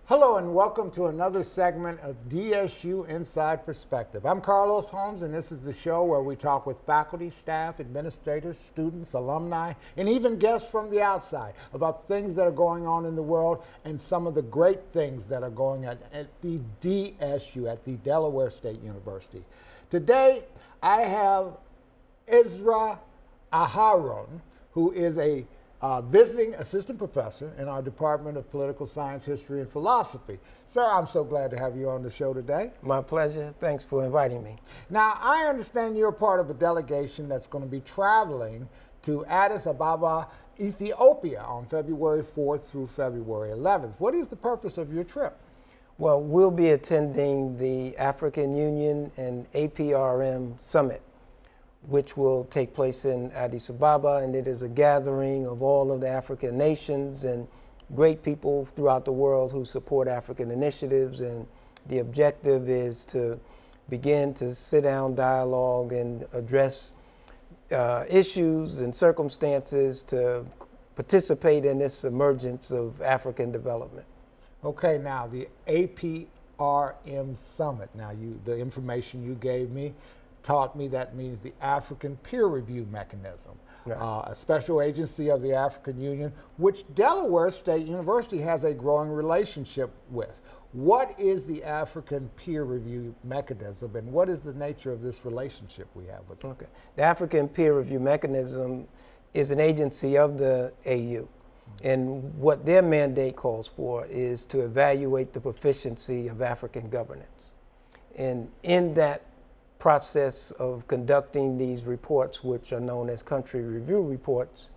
Hello and welcome to another segment of DSU Inside Perspective. I'm Carlos Holmes, and this is the show where we talk with faculty, staff, administrators, students, alumni, and even guests from the outside about things that are going on in the world and some of the great things that are going on at the DSU, at the Delaware State University. Today, I have Ezrah Aharone, who is a visiting assistant professor in our Department of Political Science, History, and Philosophy. Sir, I'm so glad to have you on the show today. My pleasure. Thanks for inviting me. Now, I understand you're part of a delegation that's going to be traveling to Addis Ababa, Ethiopia on February 4th through February 11th. What is the purpose of your trip? Well, we'll be attending the African Union and APRM Summit, which will take place in Addis Ababa, and it is a gathering of all of the African nations and great people throughout the world who support African initiatives, and the objective is to begin to sit down dialogue and address issues and circumstances to participate in this emergence of African development. Okay, now the APRM Summit. Now, the information you gave me taught me that means the African Peer Review Mechanism, right. A special agency of the African Union, which Delaware State University has a growing relationship with. What is the African Peer Review Mechanism, and what is the nature of this relationship we have with them? Okay. The African Peer Review Mechanism is an agency of the AU, and what their mandate calls for is to evaluate the proficiency of African governance. And in that process of conducting these reports, which are known as country review reports,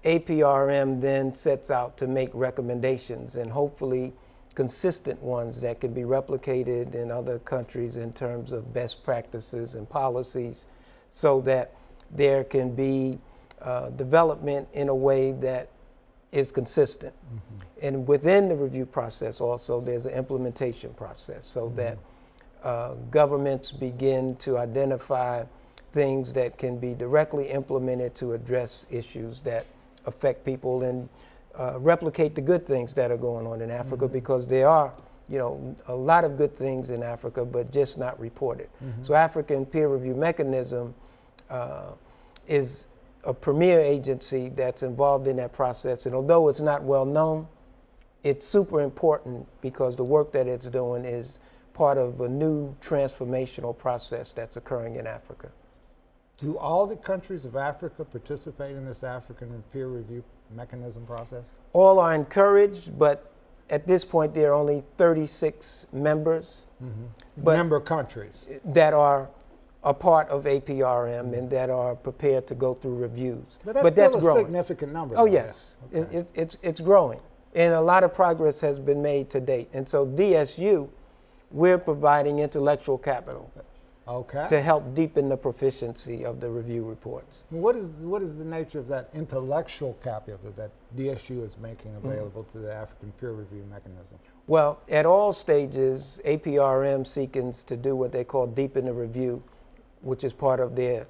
APRM then sets out to make recommendations, and hopefully consistent ones that can be replicated in other countries in terms of best practices and policies, so that there can be development in a way that is consistent. Mm-hmm. And within the review process also, there's an implementation process, so mm-hmm. that governments begin to identify things that can be directly implemented to address issues that affect people, and replicate the good things that are going on in Africa, mm-hmm. because there are, a lot of good things in Africa, but just not reported. Mm-hmm. So African Peer Review Mechanism is a premier agency that's involved in that process, and although it's not well known, it's super important because the work that it's doing is part of a new transformational process that's occurring in Africa. Do all the countries of Africa participate in this African peer review mechanism process? All are encouraged, but at this point there are only 36 members. Mm-hmm. Member countries. That are a part of APRM, mm-hmm. and that are prepared to go through reviews. But that's still a significant number. Oh, yes. Okay. It's growing. And a lot of progress has been made to date. And so DSU, we're providing intellectual capital, okay, to help deepen the proficiency of the review reports. What is the nature of that intellectual capital that DSU is making available mm-hmm. to the African Peer Review Mechanism? Well, at all stages, APRM seeks to do what they call deepen the review, which is part of their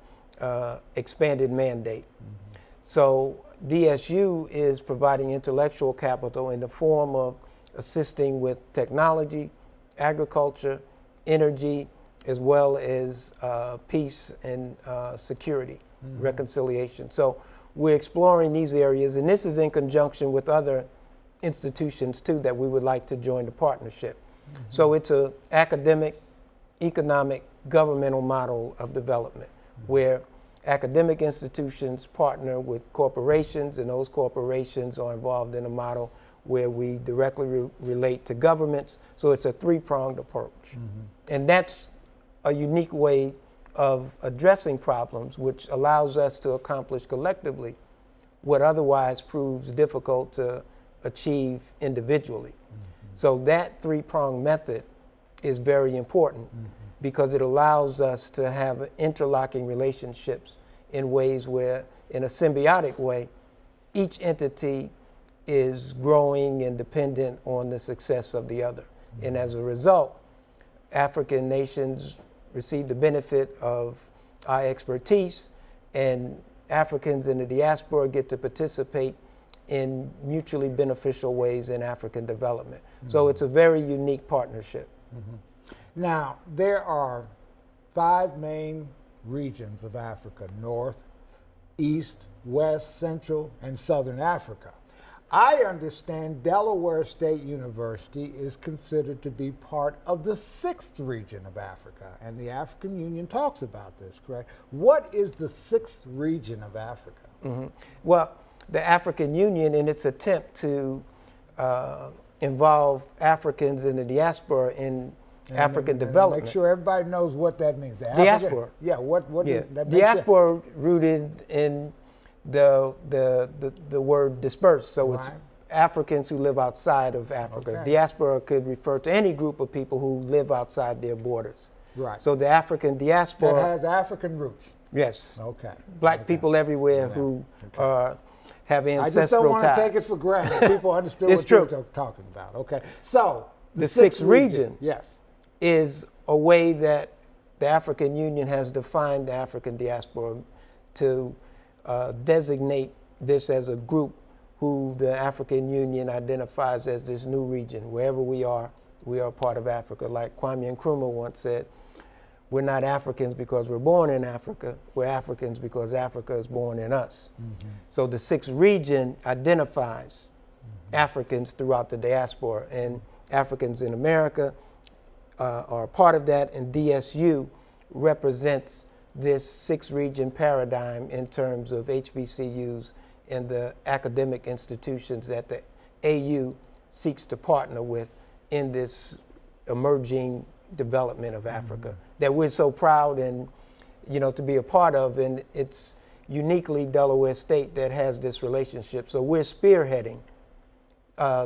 expanded mandate. Mm-hmm. So DSU is providing intellectual capital in the form of assisting with technology, agriculture, energy, as well as peace and security, mm-hmm. reconciliation. So we're exploring these areas, and this is in conjunction with other institutions too that we would like to join the partnership. Mm-hmm. So it's an academic, economic, governmental model of development, mm-hmm. where academic institutions partner with corporations, and those corporations are involved in a model where we directly relate to governments. So it's a three-pronged approach. Mm-hmm. And that's a unique way of addressing problems, which allows us to accomplish collectively what otherwise proves difficult to achieve individually. Mm-hmm. So that three-pronged method is very important, mm-hmm. because it allows us to have interlocking relationships in ways where, in a symbiotic way, each entity is growing and dependent on the success of the other. Mm-hmm. And as a result, African nations receive the benefit of our expertise, and Africans in the diaspora get to participate in mutually beneficial ways in African development. So it's a very unique partnership. Now, there are 5 main regions of Africa: North, East, West, Central, and Southern Africa. I understand Delaware State University is considered to be part of the 6th region of Africa, and the African Union talks about this, correct? What is the 6th region of Africa? Well, the African Union, in its attempt to involve Africans in the diaspora in African development. Make sure everybody knows what that means. The Diaspora. Yeah, what is that? Diaspora rooted in the word dispersed. So it's Africans who live outside of Africa. Okay. Diaspora could refer to any group of people who live outside their borders. Right. So the African diaspora. That has African roots. Yes. Okay. Black people everywhere who have ancestral ties. I just don't want to take it for granted. People understood It's what true. you're talking about. Okay. So the 6th region yes, is a way that the African Union has defined the African diaspora to designate this as a group who the African Union identifies as this new region. Wherever we are part of Africa. Like Kwame Nkrumah once said, we're not Africans because we're born in Africa. We're Africans because Africa is born in us. So the 6th region identifies Africans throughout the diaspora, and Africans in America are part of that, and DSU represents this 6th region paradigm in terms of HBCUs and the academic institutions that the AU seeks to partner with in this emerging development of Africa that we're so proud and to be a part of, and it's uniquely Delaware State that has this relationship. So we're spearheading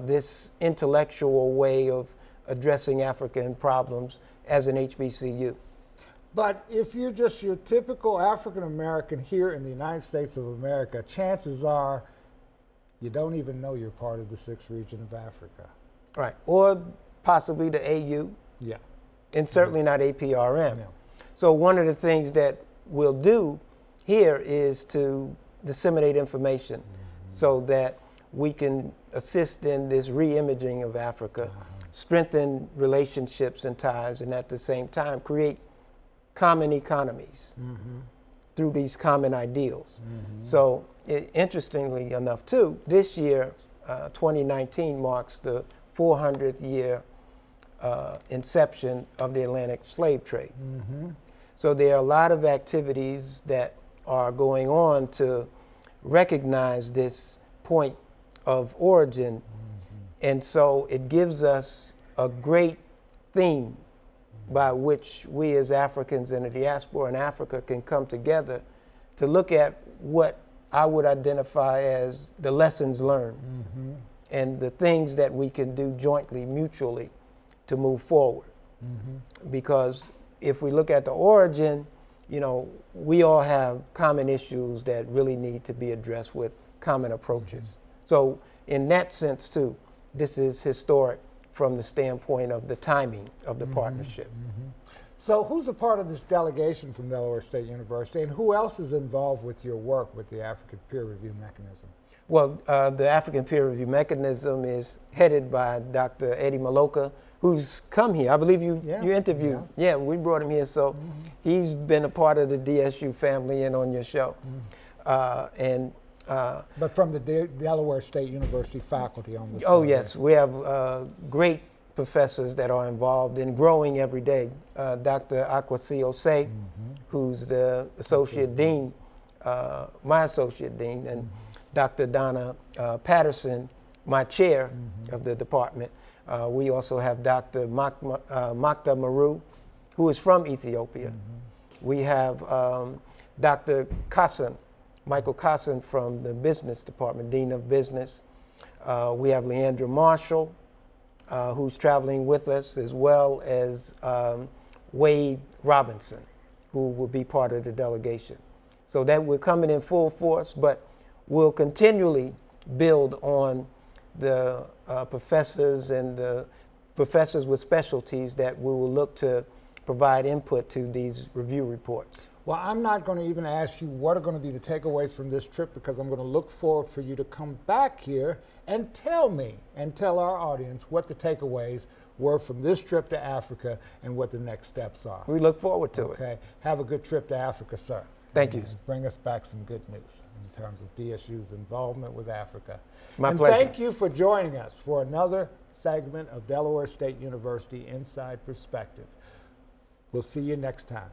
this intellectual way of addressing African problems as an HBCU. but if you're just your typical African American here in the United States of America, chances are you don't even know you're part of the 6th region of Africa. Right. Or possibly the AU. Yeah. And certainly not APRM. Yeah. So one of the things that we'll do here is to disseminate information so that we can assist in this re-imaging of Africa, strengthen relationships and ties, and at the same time create common economies through these common ideals. So interestingly enough too, this year, 2019 marks the 400th year inception of the Atlantic slave trade. So there are a lot of activities that are going on to recognize this point of origin. And so it gives us a great theme by which we as Africans in the diaspora in Africa can come together to look at what I would identify as the lessons learned and the things that we can do jointly, mutually, to move forward. Because if we look at the origin, we all have common issues that really need to be addressed with common approaches. So in that sense too, this is historic from the standpoint of the timing of the partnership. So who's a part of this delegation from Delaware State University, and who else is involved with your work with the African peer review mechanism? Well, the African peer review mechanism is headed by Dr. Eddie Maloka, who's come here. I believe you interviewed. Yeah, we brought him here. So he's been a part of the DSU family and on your show. But from the Delaware State University faculty on this. Oh, yes. We have great professors that are involved and growing every day. Dr. Akwasi Osei, who's the associate dean, my associate dean, and Dr. Donna Patterson, my chair of the department. We also have Dr. Makta Maru, who is from Ethiopia. We have Dr. Kassan, Michael Kassan from the business department, Dean of Business. We have Leandra Marshall, who's traveling with us, as well as Wade Robinson, who will be part of the delegation. So that we're coming in full force, but we'll continually build on the professors and the professors with specialties that we will look to provide input to these review reports. Well, I'm not going to even ask you what are going to be the takeaways from this trip, because I'm going to look forward for you to come back here and tell me and tell our audience what the takeaways were from this trip to Africa and what the next steps are. We look forward to it. Okay. Have a good trip to Africa, sir. Thank you. Bring us back some good news in terms of DSU's involvement with Africa. My and pleasure. thank you for joining us for another segment of Delaware State University Inside Perspective. We'll see you next time.